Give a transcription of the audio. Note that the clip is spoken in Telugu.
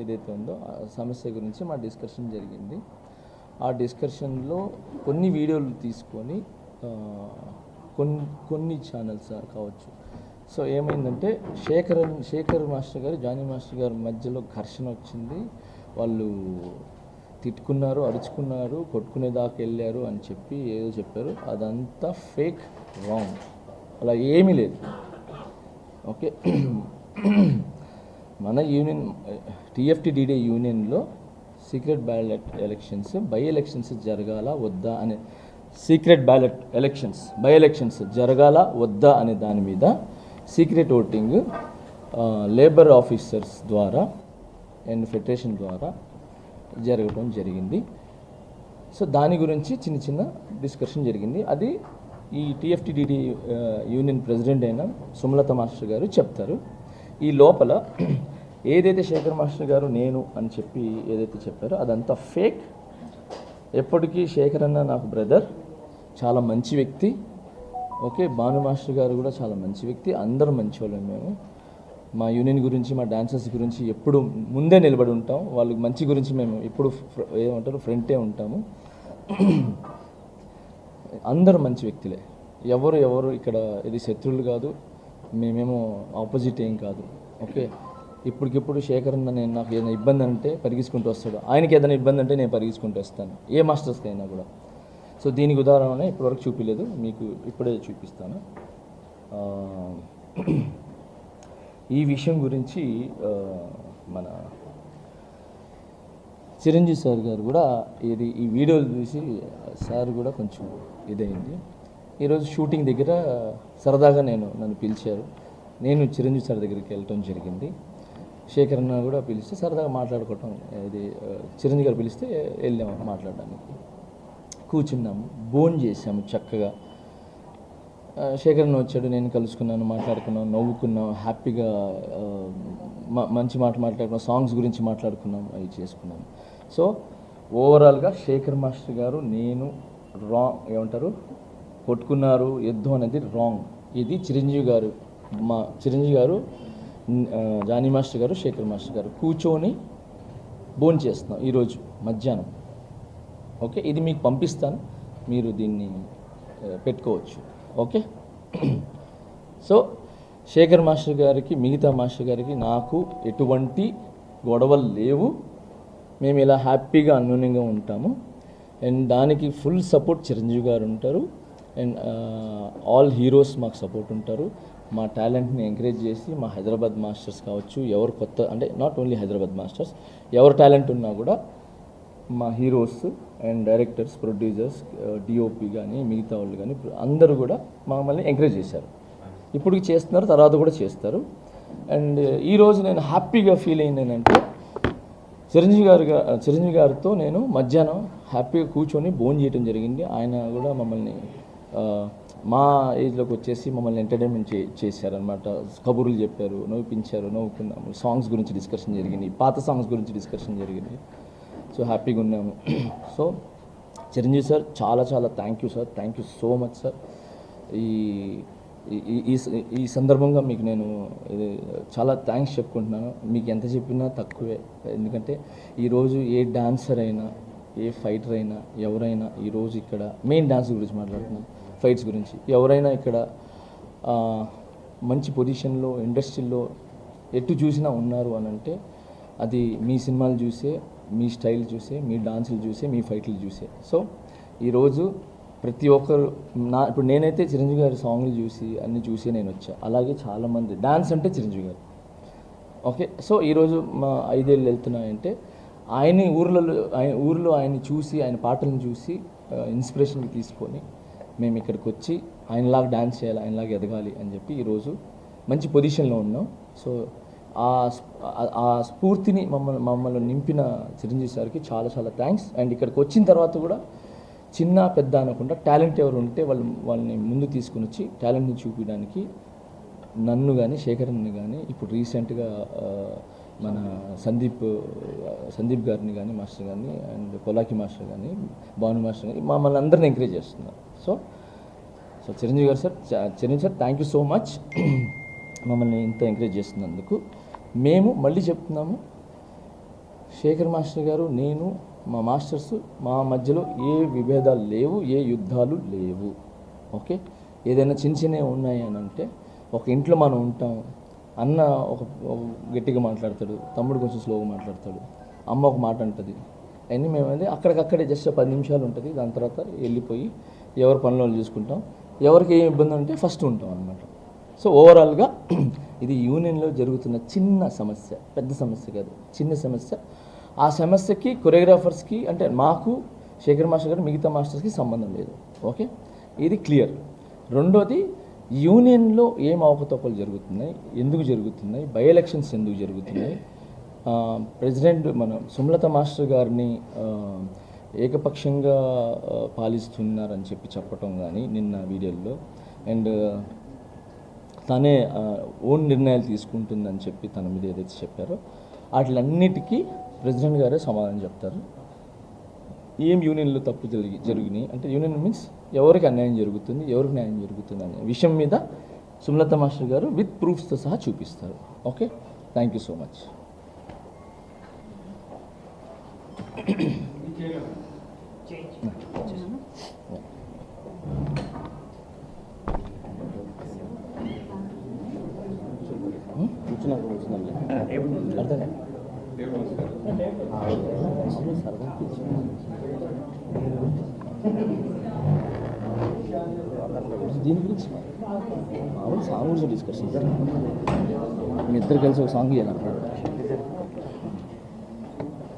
ఏదైతే ఉందో ఆ సమస్య గురించి మా డిస్కషన్ జరిగింది. ఆ డిస్కషన్లో కొన్ని వీడియోలు తీసుకొని కొన్ని ఛానల్స్ కావచ్చు. సో ఏమైందంటే శేఖర్ మాస్టర్ గారు, జానీ మాస్టర్ గారి మధ్యలో ఘర్షణ వచ్చింది. వాళ్ళు తిట్టుకున్నారు, అరుచుకున్నారు, కొట్టుకునేదాకా వెళ్ళారు అని చెప్పి ఏదో చెప్పారు. అదంతా ఫేక్, రాంగ్. అలా ఏమీ లేదు. ఓకే, మన యూనియన్ టీఎఫ్టీడీడీ యూనియన్లో secret ballot elections, by elections జరగాలా వద్దా అనే secret ballot elections, by elections జరగాలా వద్దా అనే దాని మీద సీక్రెట్ ఓటింగ్ లేబర్ ఆఫీసర్స్ ద్వారా అండ్ ఫెడరేషన్ ద్వారా జరగడం జరిగింది. సో దాని గురించి చిన్న డిస్కషన్ జరిగింది. అది ఈ టీఎఫ్టీడీడీ యూనియన్ ప్రెసిడెంట్ అయిన సుమలత మాస్టర్ గారు చెప్తారు. ఈ లోపల ఏదైతే శేఖర్ మాస్టర్ గారు నేను అని చెప్పి ఏదైతే చెప్పారో అదంతా ఫేక్. ఎప్పటికీ శేఖర్ అన్న నాకు బ్రదర్, చాలా మంచి వ్యక్తి. ఓకే, భాను మాస్టర్ గారు కూడా చాలా మంచి వ్యక్తి. అందరూ మంచి వాళ్ళం. మేము మా యూనియన్ గురించి, మా డాన్సర్స్ గురించి ఎప్పుడు ముందే నిలబడి ఉంటాం. వాళ్ళ మంచి గురించి మేము ఎప్పుడు ఏమంటారు ఫ్రంటే ఉంటాము. అందరూ మంచి వ్యక్తులే. ఎవరు ఇక్కడ ఇది శత్రువులు కాదు, మేమేమో ఆపోజిట్ ఏం కాదు. ఓకే, ఇప్పటికిప్పుడు శేఖర్ అన్న నేను నాకు ఏదైనా ఇబ్బంది అంటే పరిగెత్తుకుంటూ వస్తాడు, ఆయనకి ఏదైనా ఇబ్బంది అంటే నేను పరిగెత్తుకుంటూ వస్తాను, ఏ మాస్టర్స్కి అయినా కూడా. సో దీనికి ఉదాహరణ ఇప్పటివరకు చూపించలేదు, మీకు ఇప్పుడే చూపిస్తాను. ఈ విషయం గురించి మన చిరంజీవి సార్ గారు కూడా ఈ వీడియోలు చూసి సార్ కూడా కొంచెం ఇదైంది. ఈరోజు షూటింగ్ దగ్గర సరదాగా నన్ను పిలిచారు. నేను చిరంజీవి సార్ దగ్గరికి వెళ్ళటం జరిగింది. శేఖర్ అన్న కూడా పిలిస్తే సరదాగా మాట్లాడుకోవటం, ఇది చిరంజీవి గారు పిలిస్తే వెళ్ళాము మాట్లాడడానికి. కూర్చున్నాము, భోజనం చేసాము చక్కగా. శేఖర్ అన్న వచ్చాడు, నేను కలుసుకున్నాను, మాట్లాడుకున్నాం, నవ్వుకున్నాం, హ్యాపీగా మంచి మాట్లాడుకున్నాం, సాంగ్స్ గురించి మాట్లాడుకున్నాం, అవి చేసుకున్నాం. సో ఓవరాల్గా శేఖర్ మాస్టర్ గారు నేను ఏమంటారు కొట్టుకున్నారు, యుద్ధం అనేది రాంగ్. ఇది చిరంజీవి గారు జానీ మాస్టర్ గారు, శేఖర్ మాస్టర్ గారు కూర్చొని భోజనం చేస్తున్నాం ఈరోజు మధ్యాహ్నం. ఓకే, ఇది మీకు పంపిస్తాను, మీరు దీన్ని పెట్టుకోవచ్చు. ఓకే, సో శేఖర్ మాస్టర్ గారికి, మిగతా మాస్టర్ గారికి నాకు ఎటువంటి గొడవలు లేవు. మేము ఇలా హ్యాపీగా అన్యోన్యంగా ఉంటాము. అండ్ దానికి ఫుల్ సపోర్ట్ చిరంజీవి గారు ఉంటారు. అండ్ ఆల్ హీరోస్ మాకు సపోర్ట్ ఉంటారు. మా టాలెంట్ని ఎంకరేజ్ చేసి మా హైదరాబాద్ మాస్టర్స్ కావచ్చు, ఎవరు కొత్త అంటే నాట్ ఓన్లీ హైదరాబాద్ మాస్టర్స్, ఎవరు టాలెంట్ ఉన్నా కూడా మా heroes and directors, producers, DOP కానీ మిగతా వాళ్ళు కానీ అందరూ కూడా మమ్మల్ని ఎంకరేజ్ చేశారు. ఇప్పటికి చేస్తున్నారు, తర్వాత కూడా చేస్తారు. అండ్ ఈరోజు నేను హ్యాపీగా ఫీల్ అయింది ఏంటంటే చిరంజీవి గారితో నేను మధ్యాహ్నం హ్యాపీగా కూర్చొని భోజనం చేయడం జరిగింది. ఆయన కూడా మమ్మల్ని మా ఏజ్లోకి వచ్చేసి మమ్మల్ని ఎంటర్టైన్మెంట్ చేశారనమాట. కబుర్లు చెప్పారు, నవ్వుపించారు, నవ్వుకున్నాము. సాంగ్స్ గురించి డిస్కషన్ జరిగింది, పాత సాంగ్స్ గురించి డిస్కషన్ జరిగింది. సో హ్యాపీగా ఉన్నాము. సో చిరంజీవి సార్ చాలా thank you sir, thank you so much sir. ఈ సందర్భంగా మీకు నేను చాలా థ్యాంక్స్ చెప్పుకుంటున్నాను. మీకు ఎంత చెప్పినా తక్కువే. ఎందుకంటే ఈరోజు ఏ డాన్సర్ అయినా, ఏ ఫైటర్ అయినా, ఎవరైనా ఈరోజు ఇక్కడ మెయిన్ డాన్స్ గురించి మాట్లాడుతున్నాం, ఫైట్స్ గురించి ఎవరైనా ఇక్కడ మంచి పొజిషన్లో ఇండస్ట్రీలో ఎటు చూసినా ఉన్నారు అని అంటే అది మీ సినిమాలు చూసే, మీ స్టైల్ చూసే, మీ డాన్సులు చూసే, మీ ఫైట్లు చూసే. సో ఈరోజు ప్రతి ఒక్కరు ఇప్పుడు నేనైతే చిరంజీవి గారి సాంగ్లు చూసి అన్నీ చూసి నేను వచ్చా. అలాగే చాలామంది డాన్స్ అంటే చిరంజీవి గారు. ఓకే, సో ఈరోజు మా 5 ఏళ్ళు వెళ్తున్నాయంటే ఊర్లో ఆయన్ని చూసి, ఆయన పాటలను చూసి ఇన్స్పిరేషన్కి తీసుకొని మేము ఇక్కడికి వచ్చి ఆయనలాగా డాన్స్ చేయాలి, ఆయనలాగా ఎదగాలి అని చెప్పి ఈరోజు మంచి పొజిషన్లో ఉన్నాం. సో ఆ స్ఫూర్తిని మమ్మల్ని నింపిన చిరంజీవి సార్కి చాలా థ్యాంక్స్. అండ్ ఇక్కడికి వచ్చిన తర్వాత కూడా చిన్న పెద్ద అనకుండా టాలెంట్ ఎవరు ఉంటే వాళ్ళని ముందు తీసుకుని వచ్చి టాలెంట్ని చూపించడానికి నన్ను కానీ, శేఖర్ని కానీ, ఇప్పుడు రీసెంట్గా మన సందీప్ గారిని కానీ, మాస్టర్ గారిని, అండ్ కొలాకి మాస్టర్ కానీ, భాను మాస్టర్ కానీ మమ్మల్ని అందరిని ఎంకరేజ్ చేస్తున్నారు. సో చిరంజీవి గారు sir, thank you so much మమ్మల్ని ఇంత ఎంకరేజ్ చేస్తున్నందుకు. మేము మళ్ళీ చెప్తున్నాము, శేఖర్ మాస్టర్ గారు, నేను, మా మాస్టర్స్, మా మధ్యలో ఏ విభేదాలు లేవు, ఏ యుద్ధాలు లేవు. ఓకే, ఏదైనా చిన్న చిన్నవి ఉన్నాయి అని అంటే, ఒక ఇంట్లో మనం ఉంటాం, అన్న ఒక గట్టిగా మాట్లాడతాడు, తమ్ముడు కొంచెం స్లోగా మాట్లాడతాడు, అమ్మ ఒక మాట అంటుంది, అవన్నీ మేమైతే అక్కడికక్కడే జస్ట్ 10 నిమిషాలు ఉంటుంది. దాని తర్వాత వెళ్ళిపోయి ఎవరి పనులు వాళ్ళు చూసుకుంటాం. ఎవరికి ఏం ఇబ్బంది ఉంటే ఫస్ట్ ఉంటాం అనమాట. సో ఓవరాల్గా ఇది యూనియన్లో జరుగుతున్న చిన్న సమస్య, పెద్ద సమస్య కాదు, చిన్న సమస్య. ఆ సమస్యకి కొరియోగ్రాఫర్స్కి అంటే మాకు, శేఖర్ మాస్టర్ గారు, మిగతా మాస్టర్స్కి సంబంధం లేదు. ఓకే, ఇది క్లియర్. రెండోది, యూనియన్లో ఏం అవకతవకలు జరుగుతున్నాయి, ఎందుకు జరుగుతున్నాయి, బై ఎలక్షన్స్ ఎందుకు జరుగుతున్నాయి, ప్రెసిడెంట్ మన సుమలత మాస్టర్ గారిని ఏకపక్షంగా పాలిస్తున్నారని చెప్పటం కానీ నిన్న వీడియోలో, అండ్ తనే ఓన్ నిర్ణయాలు తీసుకుంటుందని చెప్పి తన మీద ఏదైతే చెప్పారో వాటిలన్నిటికీ ప్రెసిడెంట్ గారే సమాధానం చెప్తారు. ఏం యూనియన్లో తప్పు జరిగినాయి అంటే, యూనియన్ మీన్స్ ఎవరికి అన్యాయం జరుగుతుంది, ఎవరికి న్యాయం జరుగుతుంది అనే విషయం మీద సుమలత మాస్టర్ గారు విత్ ప్రూఫ్స్తో సహా చూపిస్తారు. Okay, thank you so much. కూర్చున్నాక అర్థం దీని గురించి మామూలు సాంగ్ గురించి డిస్కషన్. మీ ఇద్దరు కలిసి ఒక సాంగ్ చేయాలి.